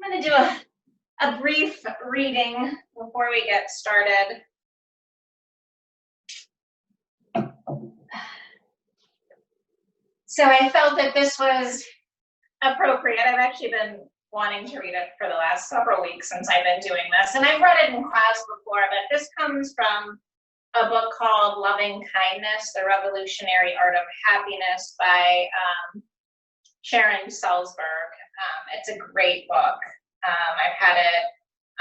I'm going to do a brief reading before we get started. So I felt that this was appropriate. I've actually been wanting to read it for the last several weeks since I've been doing this, and I've read it in class before, but this comes from a book called Loving Kindness, The Revolutionary Art of Happiness by Sharon Salzberg. It's a great book. I've had it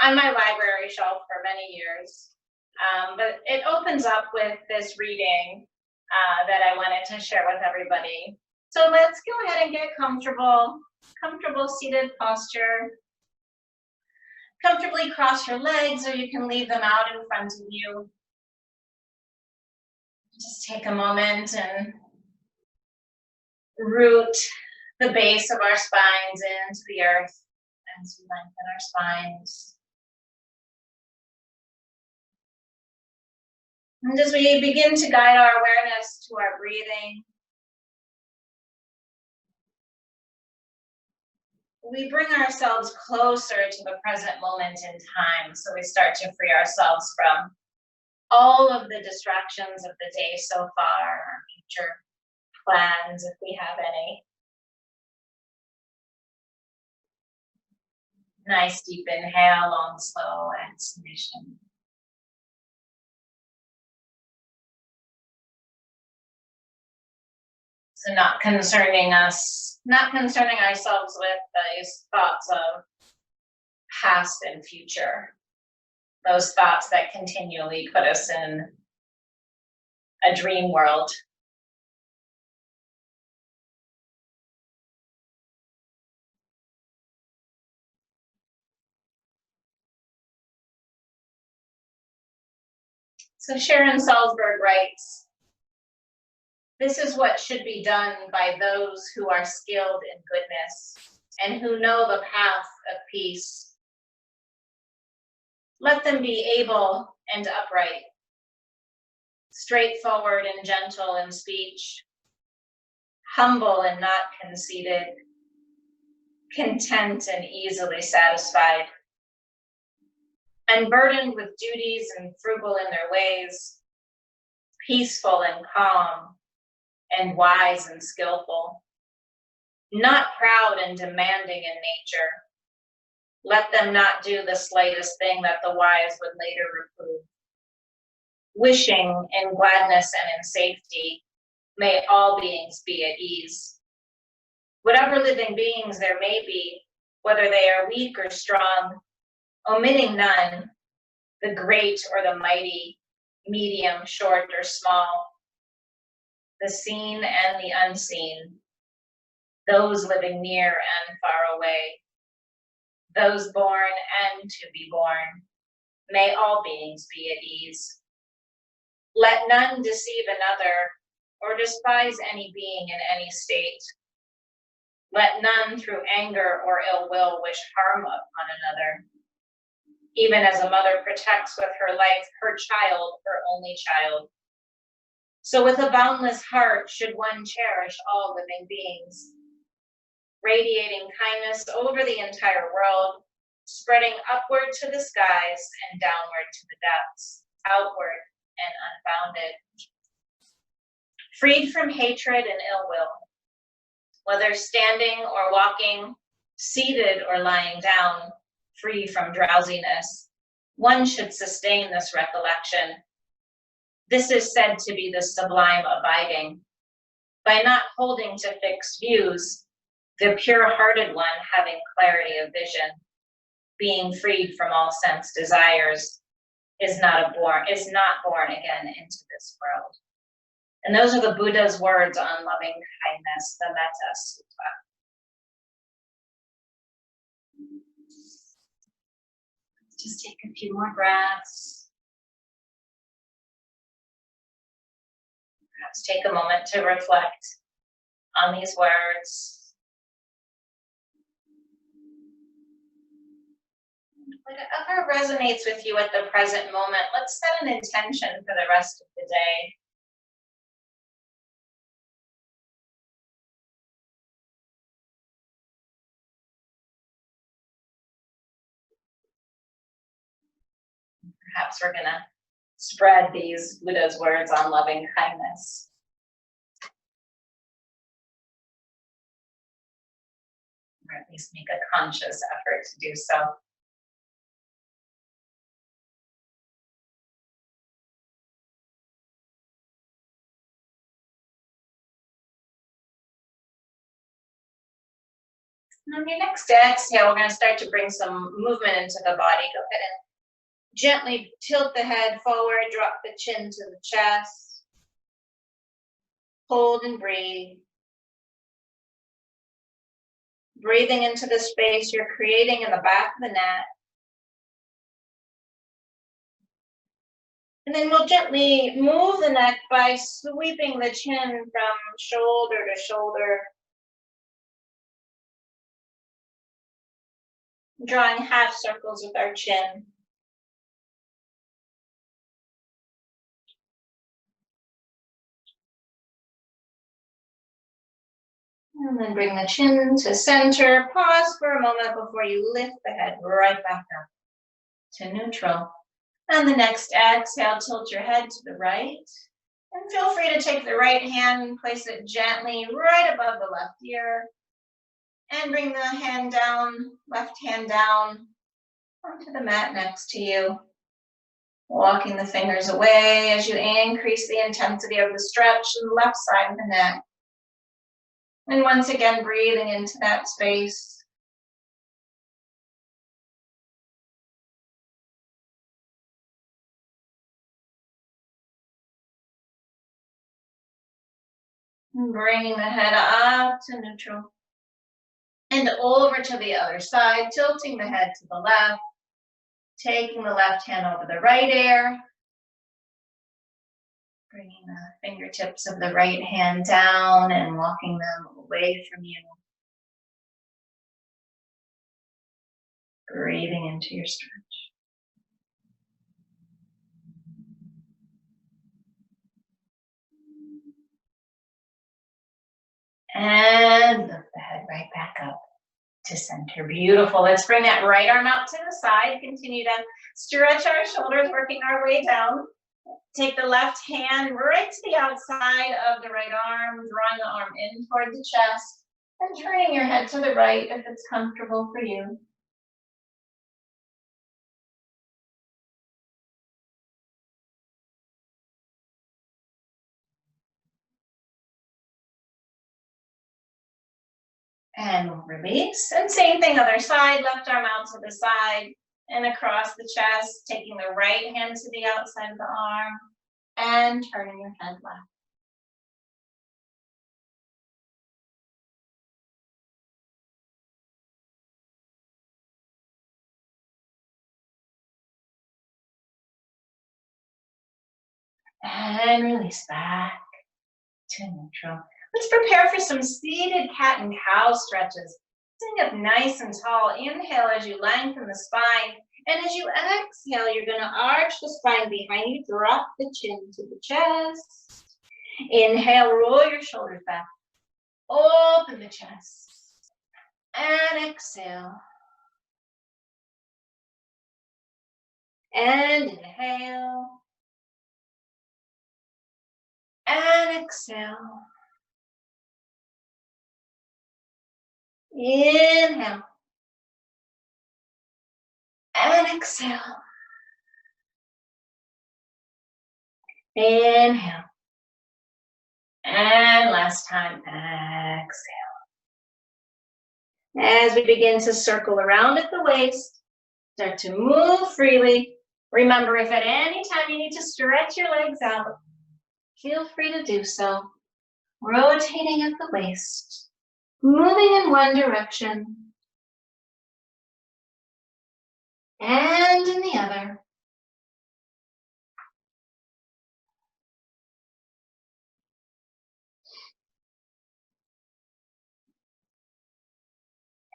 on my library shelf for many years, but it opens up with this reading that I wanted to share with everybody. So let's go ahead and get comfortable seated posture. Comfortably cross your legs, or you can leave them out in front of you. Just take a moment and root the base of our spines into the earth as we lengthen our spines. And as we begin to guide our awareness to our breathing, we bring ourselves closer to the present moment in time. So we start to free ourselves from all of the distractions of the day so far, our future plans, if we have any. Nice deep inhale, long, slow exhalation. So not concerning ourselves with these thoughts of past and future. Those thoughts that continually put us in a dream world. So Sharon Salzberg writes, "This is what should be done by those who are skilled in goodness and who know the path of peace. Let them be able and upright, straightforward and gentle in speech, humble and not conceited, content and easily satisfied, unburdened with duties and frugal in their ways, peaceful and calm, and wise and skillful, not proud and demanding in nature. Let them not do the slightest thing that the wise would later reprove. Wishing in gladness and in safety, may all beings be at ease. Whatever living beings there may be, whether they are weak or strong, omitting none, the great or the mighty, medium, short or small, the seen and the unseen, those living near and far away, those born and to be born, may all beings be at ease. Let none deceive another or despise any being in any state. Let none through anger or ill will wish harm upon another, even as a mother protects with her life her child, her only child. So with a boundless heart should one cherish all living beings, radiating kindness over the entire world, spreading upward to the skies and downward to the depths, outward and unbounded. Freed from hatred and ill will, whether standing or walking, seated or lying down, free from drowsiness, one should sustain this recollection. This is said to be the sublime abiding. By not holding to fixed views, the pure-hearted one having clarity of vision, being freed from all sense desires, is not born again into this world." And those are the Buddha's words on loving kindness, the Metta Sutta. Just take a few more breaths. Perhaps take a moment to reflect on these words. Whatever resonates with you at the present moment, let's set an intention for the rest of the day. Perhaps we're gonna spread these Buddha's words on loving kindness. Or at least make a conscious effort to do so. And on your next exhale, we're going to start to bring some movement into the body. Go ahead and gently tilt the head forward, drop the chin to the chest. Hold and breathe. Breathing into the space you're creating in the back of the neck. And then we'll gently move the neck by sweeping the chin from shoulder to shoulder. Drawing half circles with our chin. And then bring the chin to center. Pause for a moment before you lift the head right back up to neutral. And the next exhale, tilt your head to the right. And feel free to take the right hand and place it gently right above the left ear. And bring the hand down, left hand down onto the mat next to you. Walking the fingers away as you increase the intensity of the stretch in the left side of the neck. And once again, breathing into that space. And bringing the head up to neutral. And over to the other side, tilting the head to the left. Taking the left hand over the right ear. Bringing the fingertips of the right hand down and walking them away from you. Breathing into your stretch. And lift the head right back up to center. Beautiful. Let's bring that right arm out to the side. Continue to stretch our shoulders, working our way down. Take the left hand right to the outside of the right arm, drawing the arm in toward the chest, and turning your head to the right if it's comfortable for you. And release. And same thing, other side, left arm out to the side and across the chest, taking the right hand to the outside of the arm and turning your head left. And release back to neutral. Let's prepare for some seated cat and cow stretches. Sitting up nice and tall. Inhale as you lengthen the spine. And as you exhale, you're going to arch the spine behind you. Drop the chin to the chest. Inhale, roll your shoulders back. Open the chest. And exhale. And inhale. And exhale. Inhale. And exhale. Inhale. And last time, exhale. As we begin to circle around at the waist, start to move freely. Remember, if at any time you need to stretch your legs out, feel free to do so. Rotating at the waist, moving in one direction and in the other.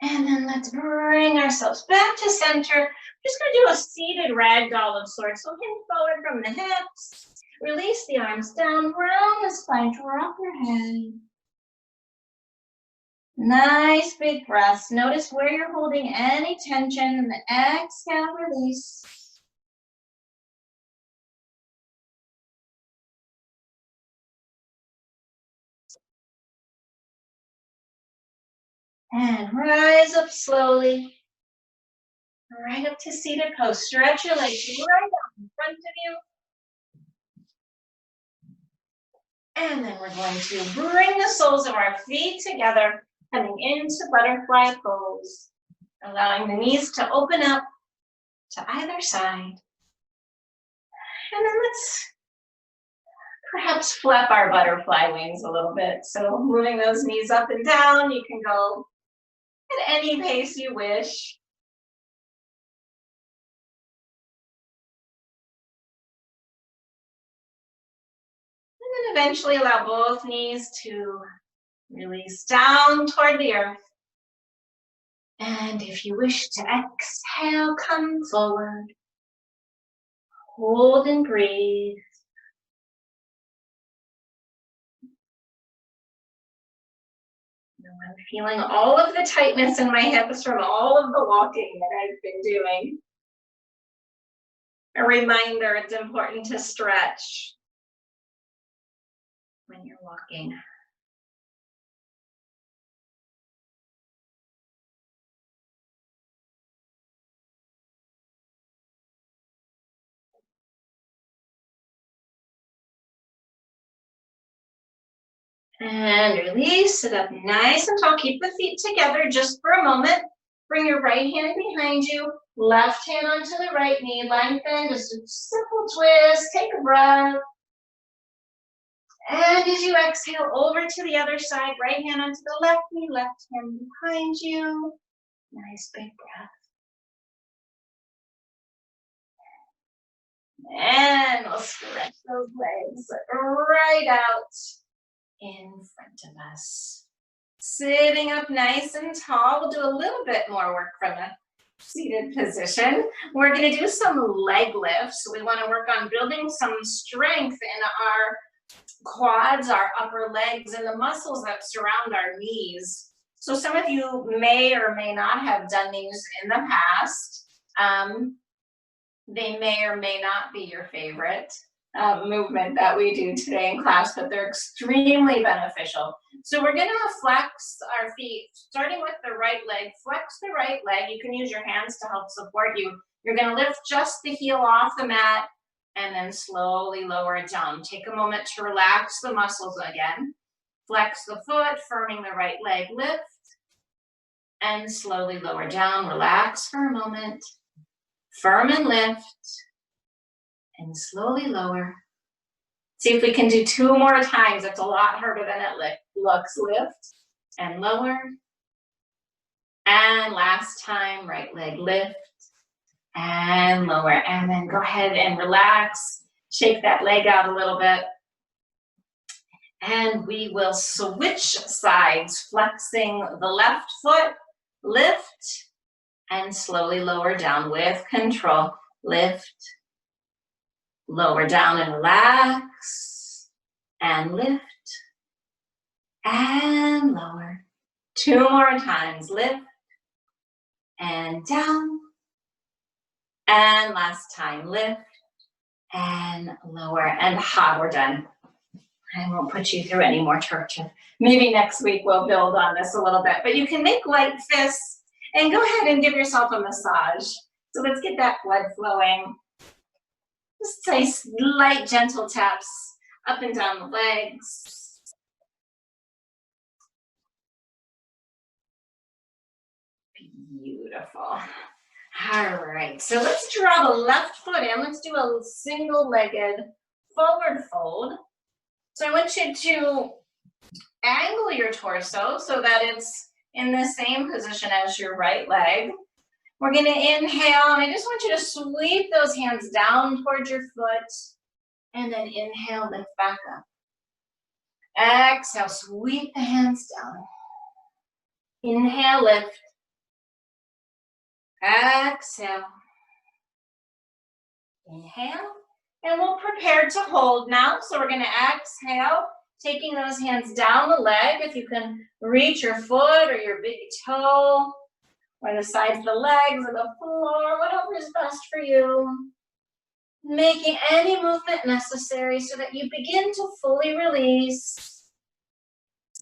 And then let's bring ourselves back to center. We're just going to do a seated ragdoll of sorts. So hinge forward from the hips. Release the arms down, round the spine, drop your head. Nice big breaths. Notice where you're holding any tension. And the exhale, release. And rise up slowly, right up to seated pose. Stretch your legs right out in front of you. And then we're going to bring the soles of our feet together, coming into butterfly pose, allowing the knees to open up to either side. And then let's perhaps flap our butterfly wings a little bit. So moving those knees up and down, you can go at any pace you wish. And then eventually allow both knees to release down toward the earth. And if you wish to exhale, come forward. Hold and breathe. I'm feeling all of the tightness in my hips from all of the walking that I've been doing. A reminder, it's important to stretch when you're walking. And release, sit up nice and tall. Keep the feet together just for a moment. Bring your right hand behind you, left hand onto the right knee, lengthen, just a simple twist, take a breath. And as you exhale, over to the other side, right hand onto the left knee, left hand behind you. Nice big breath. And we'll stretch those legs right out in front of us. Sitting up nice and tall. We'll do a little bit more work from a seated position. We're going to do some leg lifts. We want to work on building some strength in our quads, our upper legs, and the muscles that surround our knees. So some of you may or may not have done these in the past. They may or may not be your favorite movement that we do today in class, but they're extremely beneficial. So we're gonna flex our feet, starting with the right leg. Flex the right leg. You can use your hands to help support you. You're gonna lift just the heel off the mat and then slowly lower it down. Take a moment to relax the muscles again. Flex the foot, firming the right leg, lift, and slowly lower down. Relax for a moment. Firm and lift, and slowly lower. See if we can do 2 more times. It's a lot harder than it looks. Lift and lower. And last time, right leg lift and lower. And then go ahead and relax. Shake that leg out a little bit. And we will switch sides, flexing the left foot, lift, and slowly lower down with control. Lift, lower down and relax, and lift, and lower. 2 more times. Lift, and down, and last time. Lift, and lower, and we're done. I won't put you through any more torture. Maybe next week we'll build on this a little bit, but you can make light fists and go ahead and give yourself a massage. So let's get that blood flowing. Just nice, light, gentle taps up and down the legs. Beautiful. All right, so let's draw the left foot in. Let's do a single-legged forward fold. So I want you to angle your torso so that it's in the same position as your right leg. We're going to inhale, and I just want you to sweep those hands down towards your foot, and then inhale, lift back up. Exhale, sweep the hands down. Inhale, lift. Exhale. Inhale, and we'll prepare to hold now. So we're going to exhale, taking those hands down the leg. If you can reach your foot or your big toe, or the sides of the legs or the floor, whatever is best for you. Making any movement necessary so that you begin to fully release.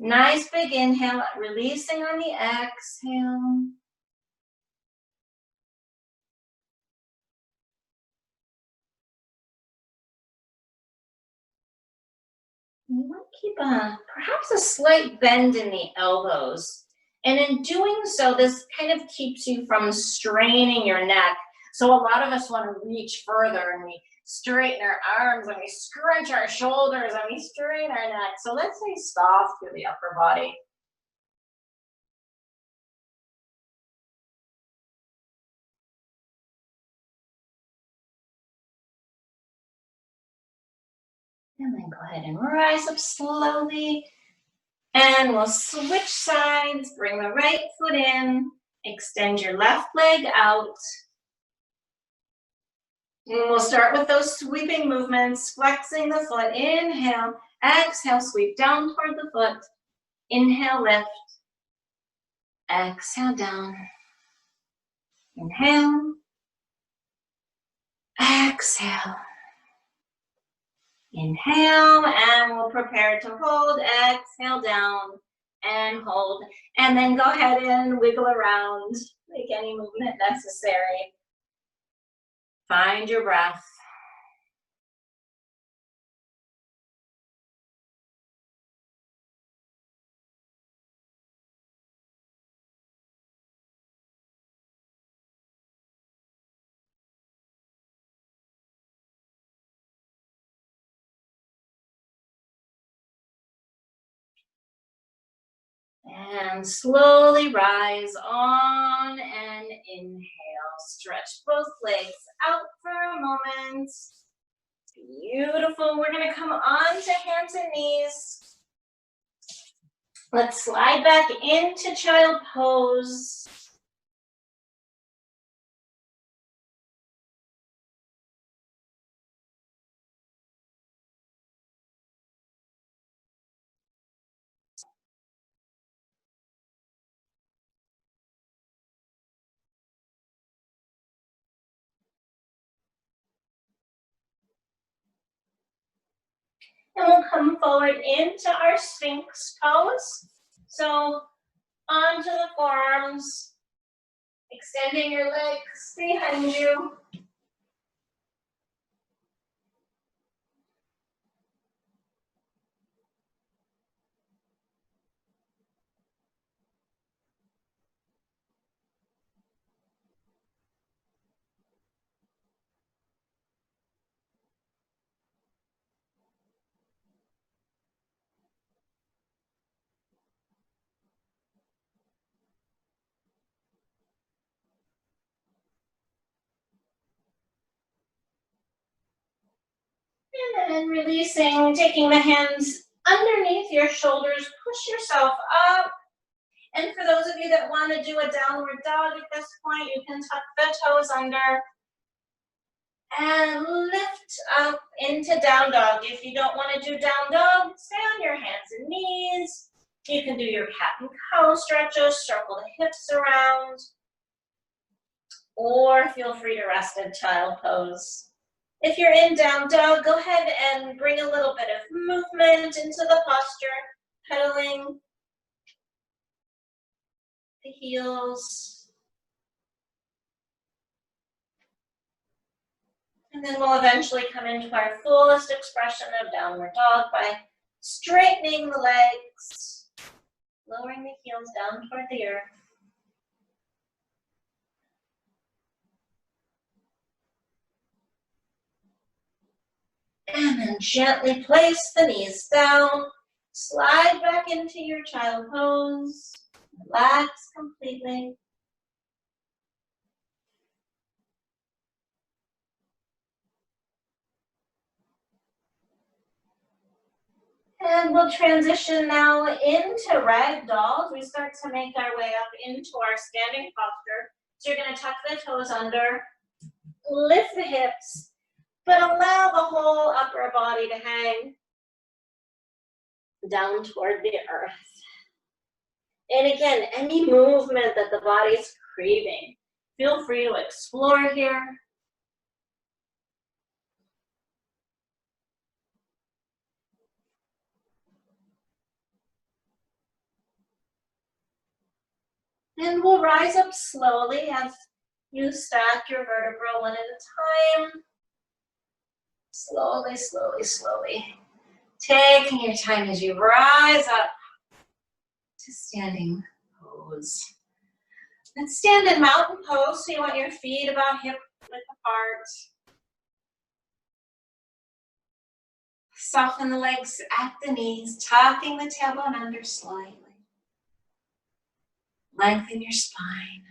Nice big inhale, releasing on the exhale. You want to keep perhaps a slight bend in the elbows. And in doing so, this kind of keeps you from straining your neck. So a lot of us want to reach further and we straighten our arms and we scrunch our shoulders and we strain our neck. So let's stay soft through the upper body. And then go ahead and rise up slowly. And we'll switch sides, bring the right foot in, extend your left leg out. And we'll start with those sweeping movements, flexing the foot, inhale, exhale, sweep down toward the foot, inhale, lift, exhale, down, inhale, exhale, inhale, and we'll prepare to hold, exhale, down, and hold, and then go ahead and wiggle around, make any movement necessary. Find your breath. And slowly rise on and inhale. Stretch both legs out for a moment. Beautiful. We're going to come on to hands and knees. Let's slide back into child pose. And we'll come forward into our Sphinx pose. So onto the forearms, extending your legs behind you. And then releasing, taking the hands underneath your shoulders, push yourself up. And for those of you that want to do a downward dog at this point, you can tuck the toes under and lift up into down dog. If you don't want to do down dog, stay on your hands and knees. You can do your cat and cow stretches, circle the hips around, or feel free to rest in child pose. If you're in down dog, go ahead and bring a little bit of movement into the posture, pedaling the heels. And then we'll eventually come into our fullest expression of downward dog by straightening the legs, lowering the heels down toward the earth. And then gently place the knees down, slide back into your child pose, relax completely. And we'll transition now into rag dolls. We start to make our way up into our standing posture. So you're going to tuck the toes under, lift the hips, but allow the whole upper body to hang down toward the earth. And again, any movement that the body's craving, feel free to explore here. And we'll rise up slowly as you stack your vertebra one at a time. Slowly, slowly, slowly. Taking your time as you rise up to standing pose. Let's stand in mountain pose, so you want your feet about hip width apart. Soften the legs at the knees, tucking the tailbone under slightly. Lengthen your spine.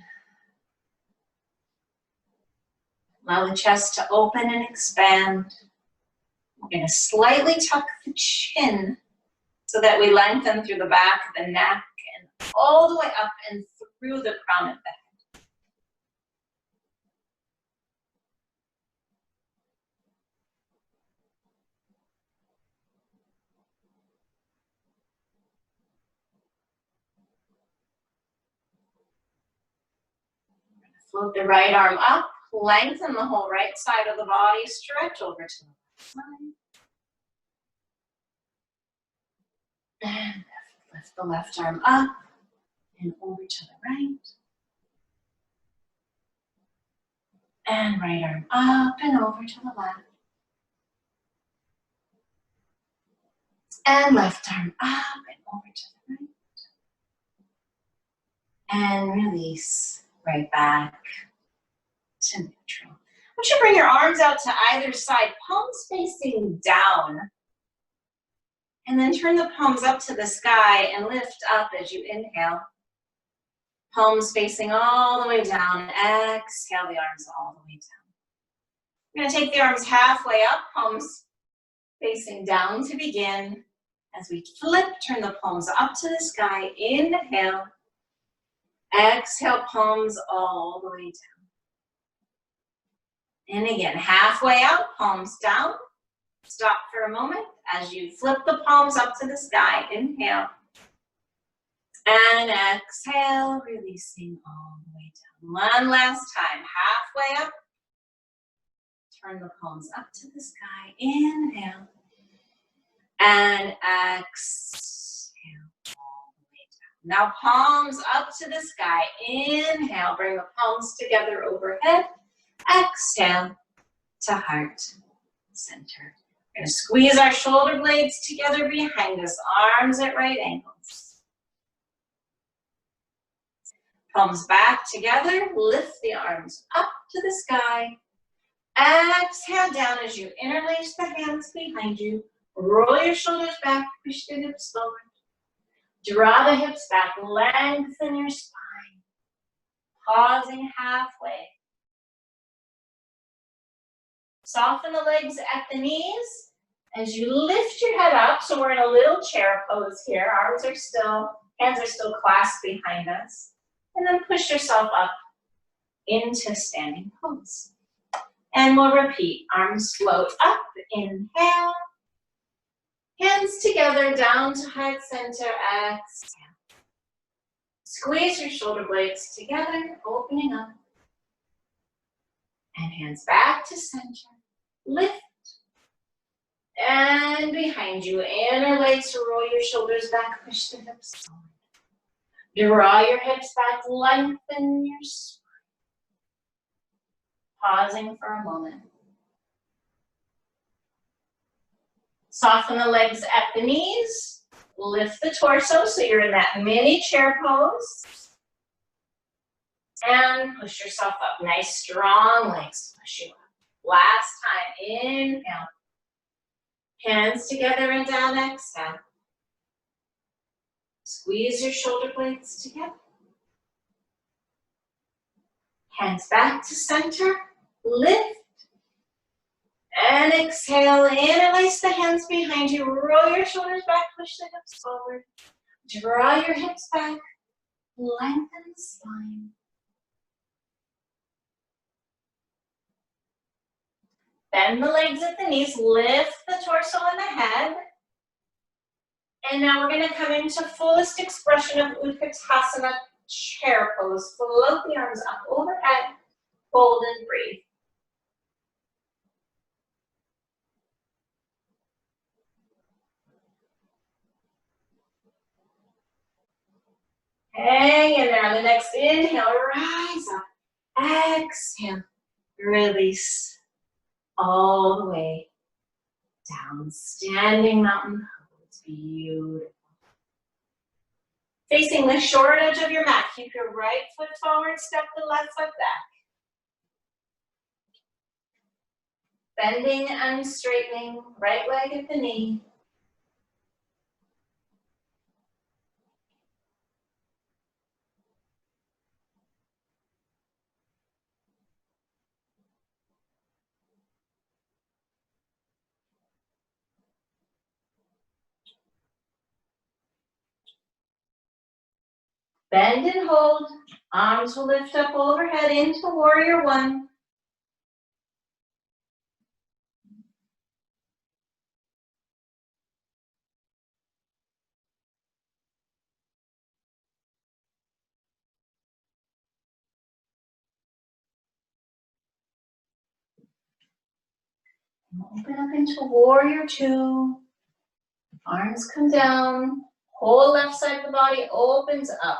Allow the chest to open and expand. We're going to slightly tuck the chin so that we lengthen through the back of the neck and all the way up and through the crown of the head. Float the right arm up, lengthen the whole right side of the body, stretch over to the left side. And lift the left arm up and over to the right. And right arm up and over to the left. And left arm up and over to the right. And release right back to neutral. I want you to bring your arms out to either side, palms facing down. And then turn the palms up to the sky and lift up as you inhale. Palms facing all the way down. Exhale the arms all the way down. We're going to take the arms halfway up, palms facing down to begin. As we flip, turn the palms up to the sky. Inhale. Exhale, palms all the way down. And again, halfway up, palms down. Stop for a moment as you flip the palms up to the sky. Inhale. And exhale, releasing all the way down. One last time, halfway up. Turn the palms up to the sky. Inhale. And exhale all the way down. Now palms up to the sky. Inhale, bring the palms together overhead. Exhale to heart center. We're going to squeeze our shoulder blades together behind us, arms at right angles. Palms back together, lift the arms up to the sky. Exhale down as you interlace the hands behind you. Roll your shoulders back, push the hips forward. Draw the hips back, lengthen your spine. Pausing halfway. Soften the legs at the knees as you lift your head up. So we're in a little chair pose here. Hands are still clasped behind us. And then push yourself up into standing pose. And we'll repeat. Arms float up. Inhale. Hands together down to heart center. Exhale. Squeeze your shoulder blades together, opening up. And hands back to center. Lift. And behind you, interlace, roll your shoulders back, push the hips forward. Draw your hips back, lengthen your spine. Pausing for a moment. Soften the legs at the knees. Lift the torso so you're in that mini chair pose. And push yourself up. Nice strong legs push you up. Last time, inhale. Hands together and down, exhale. Squeeze your shoulder blades together. Hands back to center. Lift. And exhale, interlace the hands behind you. Roll your shoulders back, push the hips forward. Draw your hips back. Lengthen the spine. Bend the legs at the knees, lift the torso and the head. And now we're going to come into fullest expression of Utkatasana chair pose. Float the arms up overhead, fold and breathe. Hang in there. On the next inhale, rise up. Exhale, release all the way down. Standing mountain pose. Beautiful. Facing the short edge of your mat. Keep your right foot forward, step the left foot back. Bending and straightening, right leg at the knee. Bend and hold. Arms will lift up overhead into warrior one. Open up into warrior two. Arms come down. Whole left side of the body opens up.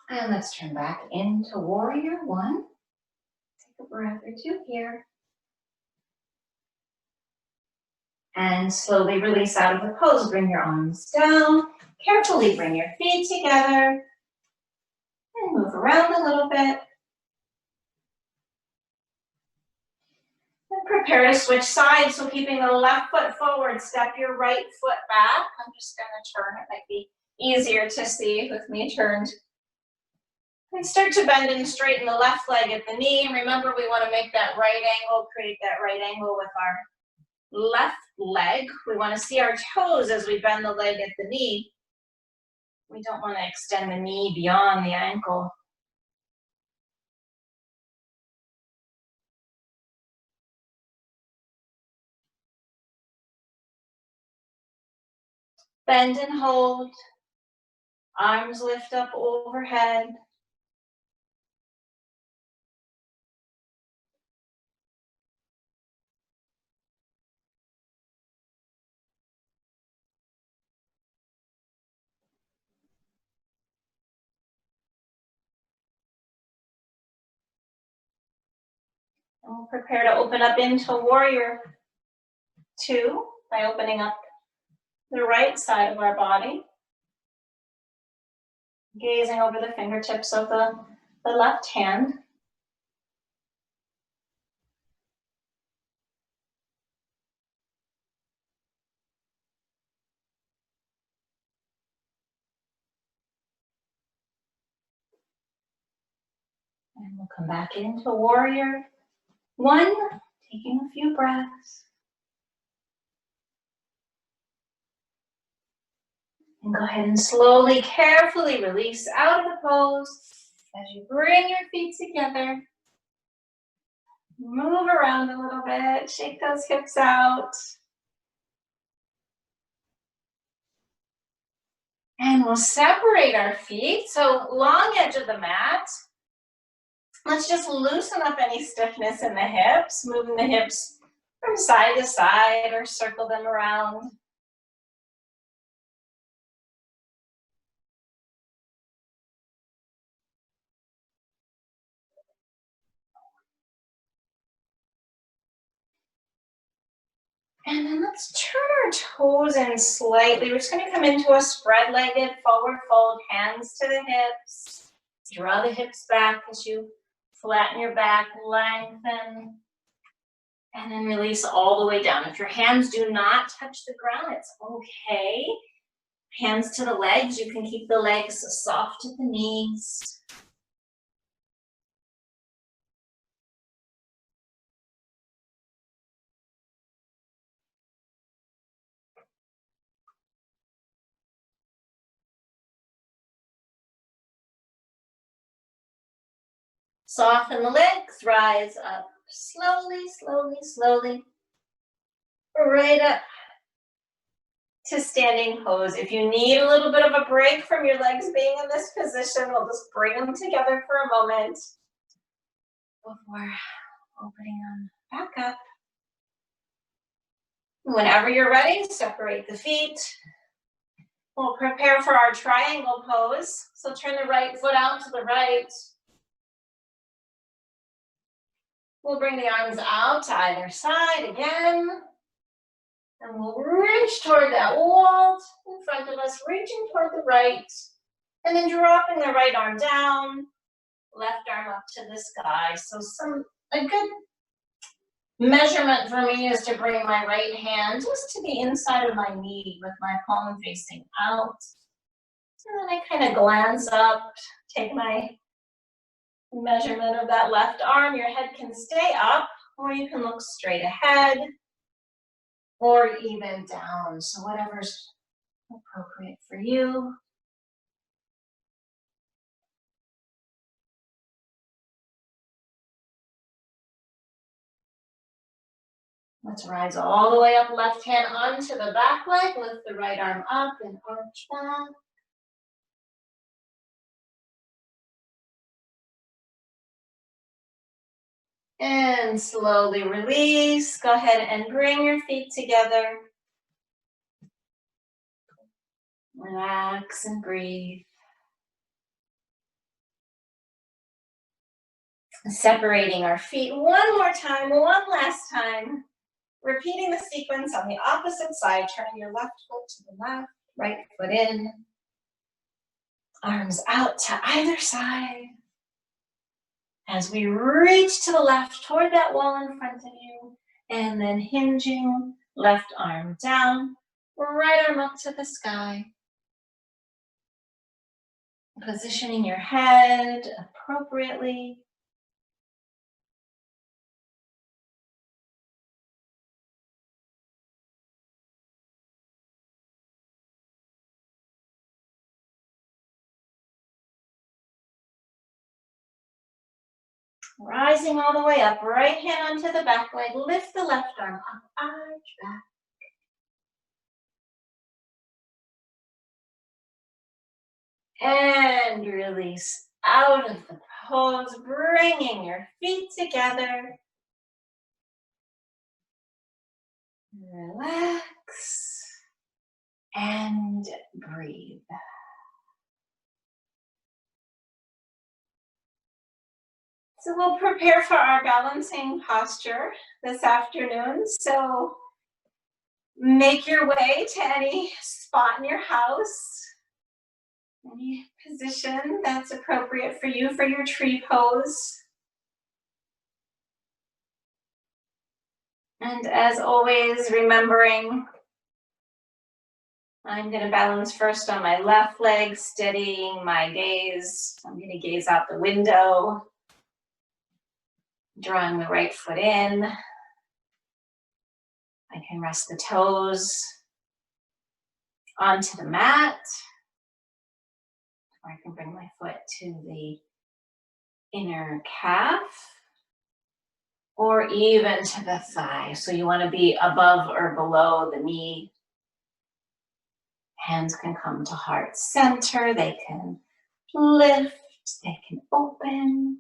And let's turn back into warrior one. Take a breath or two here. And slowly release out of the pose. Bring your arms down. Carefully bring your feet together. And move around a little bit. And prepare to switch sides. So keeping the left foot forward, step your right foot back. I'm just going to turn. It might be easier to see with me turned. And start to bend and straighten the left leg at the knee. Remember, we want to make that right angle, create that right angle with our left leg. We want to see our toes as we bend the leg at the knee. We don't want to extend the knee beyond the ankle. Bend and hold. Arms lift up overhead. And we'll prepare to open up into warrior two by opening up the right side of our body. Gazing over the fingertips of the left hand. And we'll come back into warrior one, taking a few breaths. And go ahead and slowly, carefully release out of the pose as you bring your feet together. Move around a little bit, shake those hips out. And we'll separate our feet. So long edge of the mat. Let's just loosen up any stiffness in the hips, moving the hips from side to side or circle them around. And then let's turn our toes in slightly. We're just going to come into a spread-legged forward fold, hands to the hips. Draw the hips back as you flatten your back, lengthen, and then release all the way down. If your hands do not touch the ground, it's okay. Hands to the legs. You can keep the legs soft at the knees. Soften the legs, rise up slowly, slowly, slowly. Right up to standing pose. If you need a little bit of a break from your legs being in this position, we'll just bring them together for a moment before opening them back up. Whenever you're ready, separate the feet. We'll prepare for our triangle pose. So turn the right foot out to the right. We'll bring the arms out to either side again. And we'll reach toward that wall in front of us, reaching toward the right. And then dropping the right arm down, left arm up to the sky. So a good measurement for me is to bring my right hand just to the inside of my knee with my palm facing out. And then I kind of glance up, take my measurement of that left arm. Your head can stay up, or you can look straight ahead, or even down. So whatever's appropriate for you. Let's rise all the way up, left hand onto the back leg, lift the right arm up and arch back. And slowly release. Go ahead and bring your feet together. Relax and breathe. Separating our feet one more time, one last time. Repeating the sequence on the opposite side, turning your left foot to the left, right foot in. Arms out to either side. As we reach to the left toward that wall in front of you, and then hinging, left arm down, right arm up to the sky. Positioning your head appropriately. Rising all the way up, right hand onto the back leg, lift the left arm up, arch back. And release out of the pose, bringing your feet together. Relax and breathe. So we'll prepare for our balancing posture this afternoon. So make your way to any spot in your house, any position that's appropriate for you for your tree pose. And as always, remembering I'm going to balance first on my left leg, steadying my gaze. I'm going to gaze out the window, drawing the right foot in. I can rest the toes onto the mat, or I can bring my foot to the inner calf, or even to the thigh. So you want to be above or below the knee. Hands can come to heart center. They can lift. They can open.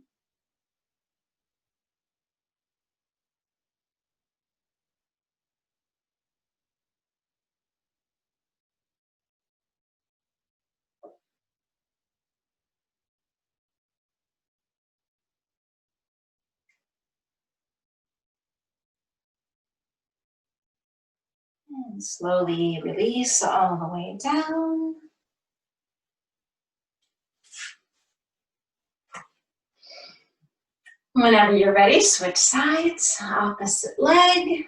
And slowly release all the way down. Whenever you're ready, switch sides, opposite leg.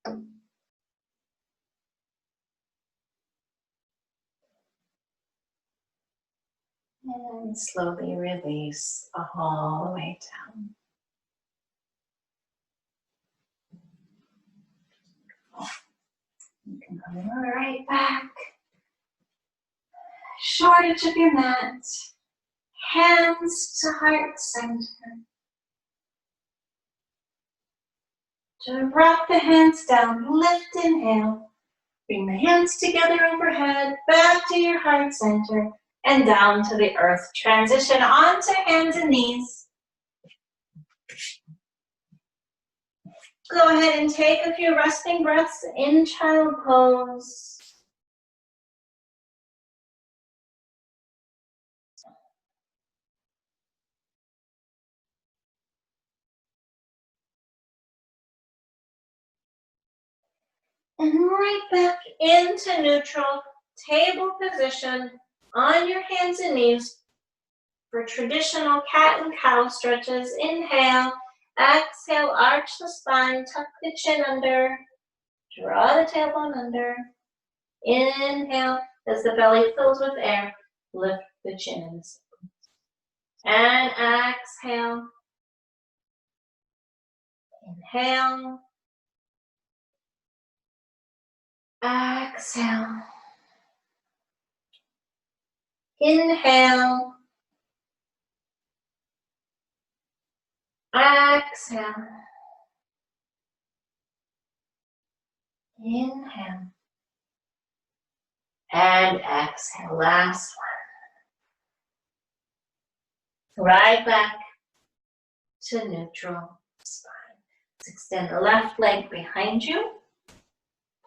And slowly release all the way down. You can come right back. Short edge of your mat. Hands to heart center. Drop the hands down, lift, inhale. Bring the hands together overhead, back to your heart center, and down to the earth. Transition onto hands and knees. Go ahead and take a few resting breaths in child pose. And right back into neutral, table position on your hands and knees for traditional cat and cow stretches. Inhale, exhale, arch the spine, tuck the chin under, draw the tailbone under. Inhale, as the belly fills with air, lift the chin in the center. And exhale. Inhale. Exhale. Inhale. Exhale. Inhale. And exhale. Last one. Right back to neutral spine. Let's extend the left leg behind you.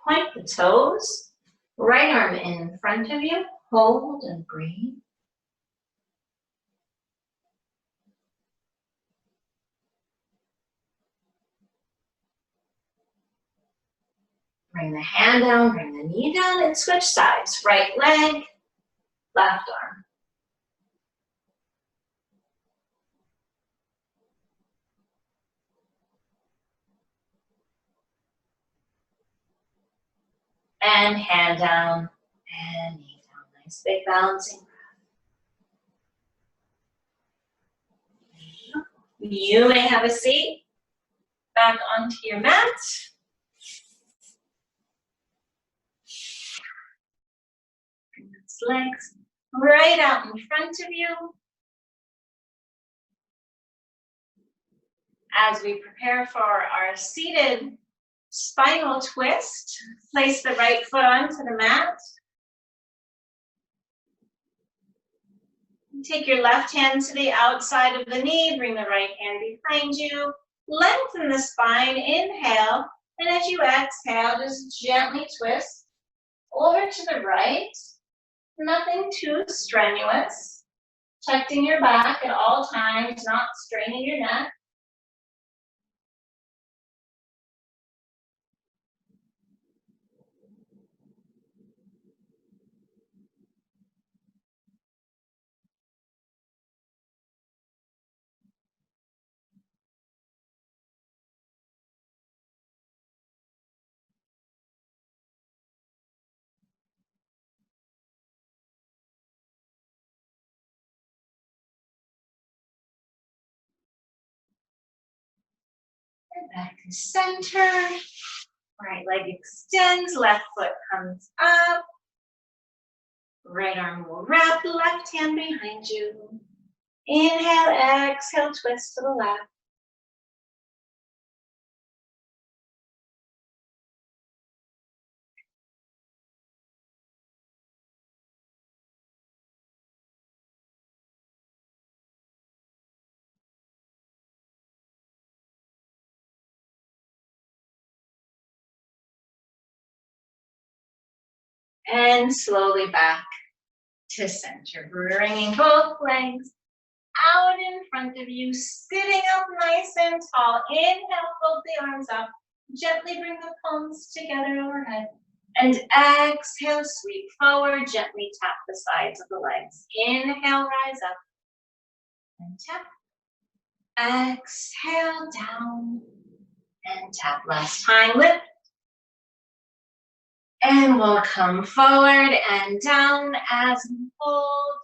Point the toes. Right arm in front of you. Hold and breathe. Bring the hand down, bring the knee down, and switch sides. Right leg, left arm. And hand down, and knee down. Nice big balancing breath. You may have a seat back onto your mat. Bring those legs right out in front of you. As we prepare for our seated spinal twist, place the right foot onto the mat. Take your left hand to the outside of the knee, bring the right hand behind you. Lengthen the spine, inhale, and as you exhale, just gently twist over to the right. Nothing too strenuous. Protecting your back at all times, not straining your neck. And back to center. Right leg extends, left foot comes up. Right arm will wrap, left hand behind you. Inhale, exhale, twist to the left. And slowly back to center, bringing both legs out in front of you, sitting up nice and tall. Inhale, fold the arms up. Gently bring the palms together overhead. And exhale, sweep forward. Gently tap the sides of the legs. Inhale, rise up. And tap. Exhale, down. And tap. Last time, lift. And we'll come forward and down as we hold.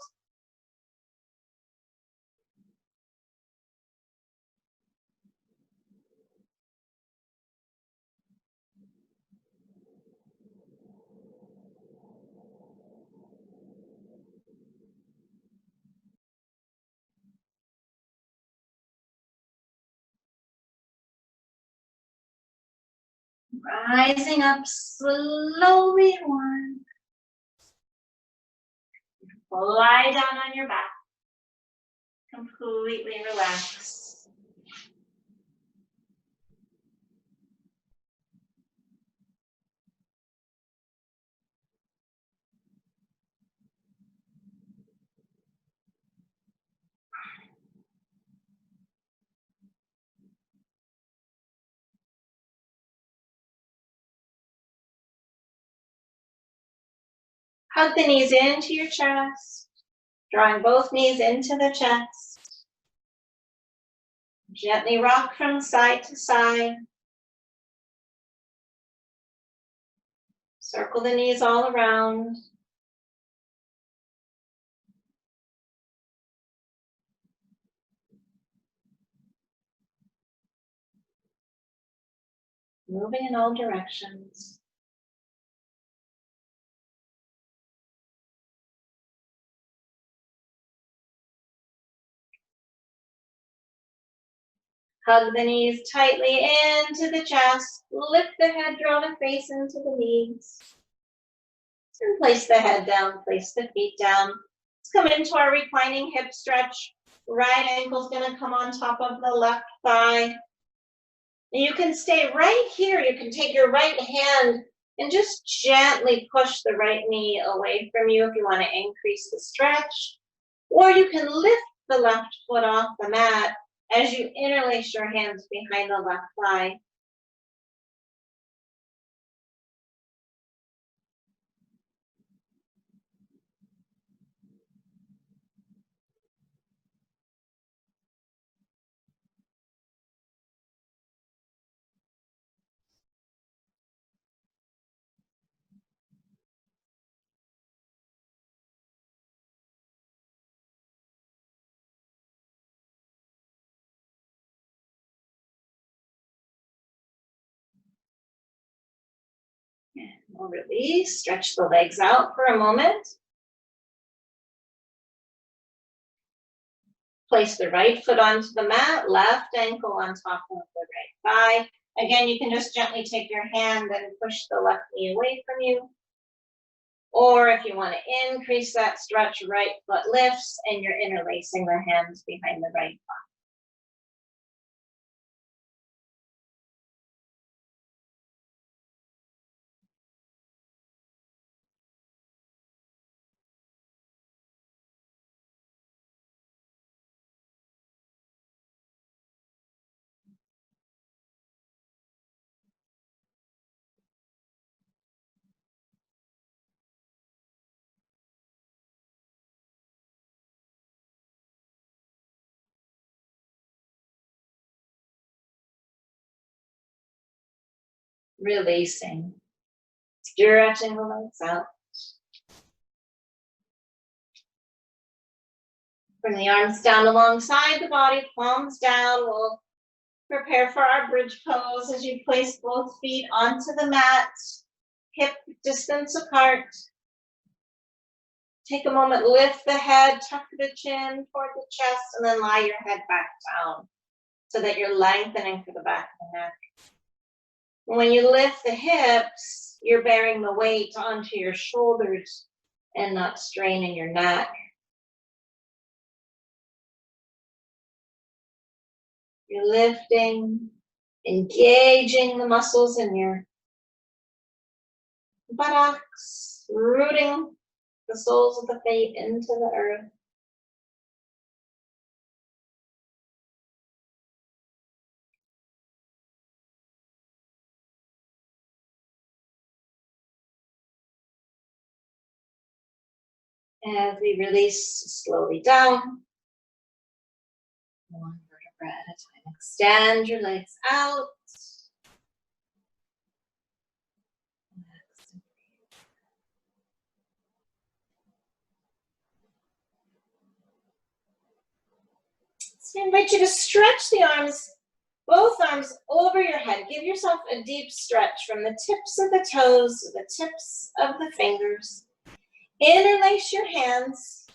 Rising up slowly, one. Lie down on your back. Completely relax. Hug the knees into your chest, drawing both knees into the chest. Gently rock from side to side. Circle the knees all around. Moving in all directions. Hug the knees tightly into the chest. Lift the head, draw the face into the knees. And place the head down, place the feet down. Let's come into our reclining hip stretch. Right ankle's gonna come on top of the left thigh. And you can stay right here. You can take your right hand and just gently push the right knee away from you if you want to increase the stretch. Or you can lift the left foot off the mat as you interlace your hands behind the left thigh. We'll release, stretch the legs out for a moment. Place the right foot onto the mat, left ankle on top of the right thigh. Again, you can just gently take your hand and push the left knee away from you. Or if you want to increase that stretch, right foot lifts and you're interlacing the hands behind the right thigh. Releasing, stretching the legs out. Bring the arms down alongside the body, palms down. We'll prepare for our bridge pose as you place both feet onto the mat, hip distance apart. Take a moment, lift the head, tuck the chin toward the chest, and then lie your head back down so that you're lengthening through the back of the neck. When you lift the hips, you're bearing the weight onto your shoulders and not straining your neck. You're lifting, engaging the muscles in your buttocks, rooting the soles of the feet into the earth. As we release slowly down, one vertebra at a time. Extend your legs out. Relax and breathe. So I invite you to stretch the arms, both arms over your head. Give yourself a deep stretch from the tips of the toes to the tips of the fingers. Interlace your hands,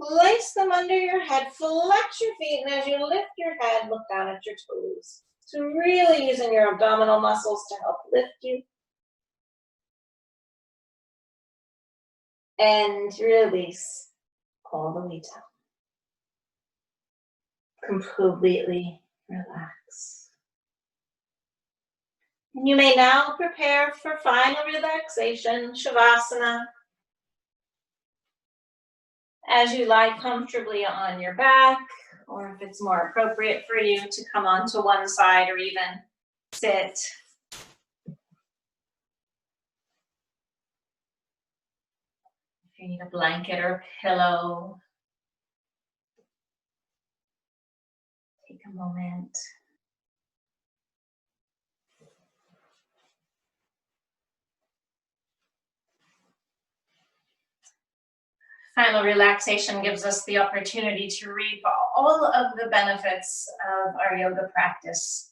place them under your head, flex your feet, and as you lift your head, look down at your toes. So really using your abdominal muscles to help lift you. And release all the way down. Completely relax. And you may now prepare for final relaxation, Shavasana. As you lie comfortably on your back, or if it's more appropriate for you to come onto one side or even sit. If you need a blanket or a pillow, take a moment. Final relaxation gives us the opportunity to reap all of the benefits of our yoga practice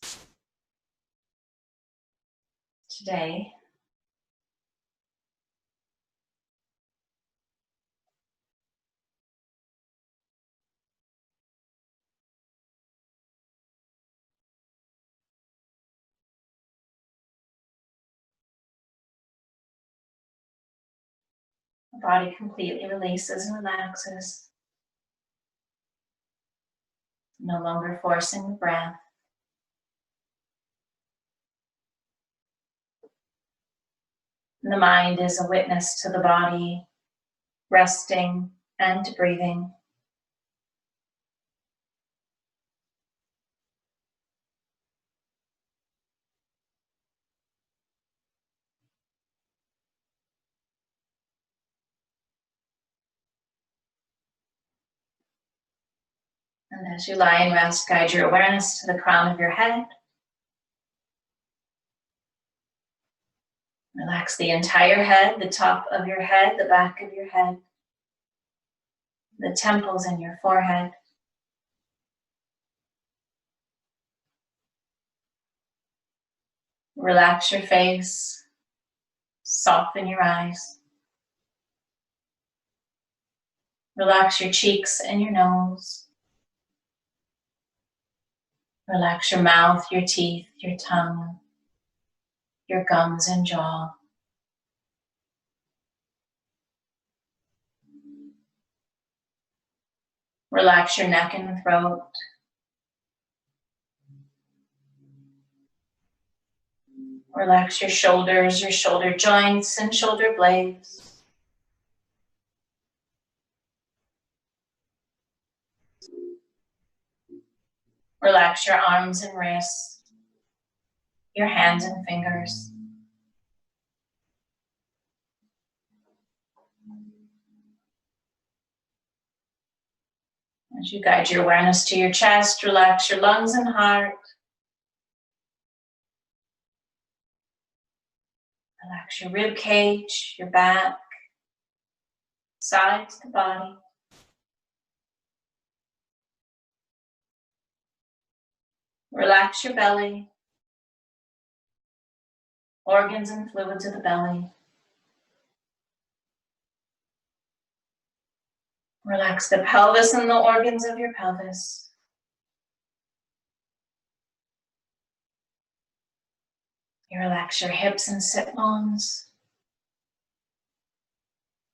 today. The body completely releases and relaxes, no longer forcing the breath. And the mind is a witness to the body, resting and breathing. And as you lie and rest, guide your awareness to the crown of your head. Relax the entire head, the top of your head, the back of your head, the temples in your forehead. Relax your face, soften your eyes. Relax your cheeks and your nose. Relax your mouth, your teeth, your tongue, your gums and jaw. Relax your neck and throat. Relax your shoulders, your shoulder joints and shoulder blades. Relax your arms and wrists, your hands and fingers. As you guide your awareness to your chest, relax your lungs and heart. Relax your rib cage, your back, sides of the body. Relax your belly, organs and fluids of the belly. Relax the pelvis and the organs of your pelvis. You relax your hips and sit bones.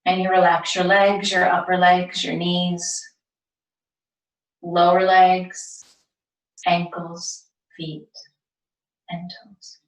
And you relax your legs, your upper legs, your knees, lower legs, ankles, feet, and toes.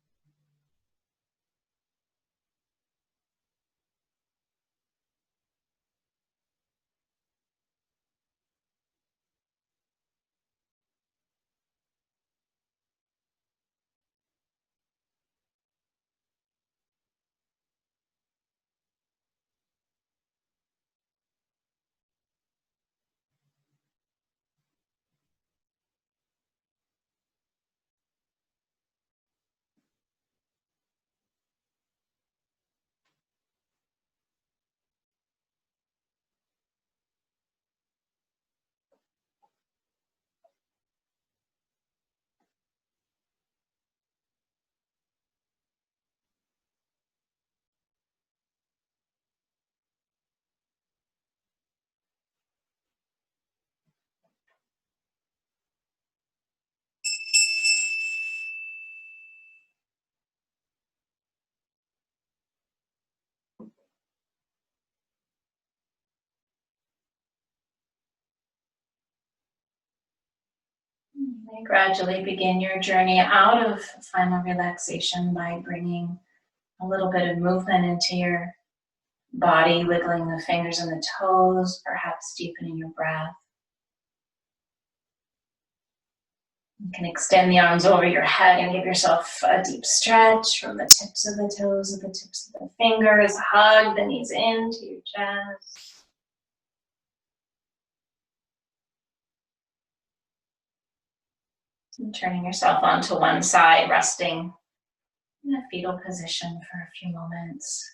And gradually begin your journey out of final relaxation by bringing a little bit of movement into your body, wiggling the fingers and the toes, perhaps deepening your breath. You can extend the arms over your head and give yourself a deep stretch from the tips of the toes to the tips of the fingers. Hug the knees into your chest. And turning yourself onto one side, resting in a fetal position for a few moments.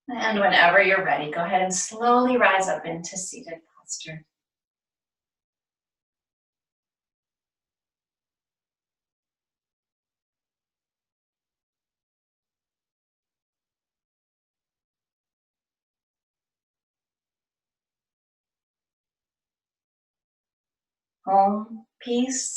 And whenever you're ready, go ahead and slowly rise up into seated posture. Home, peace,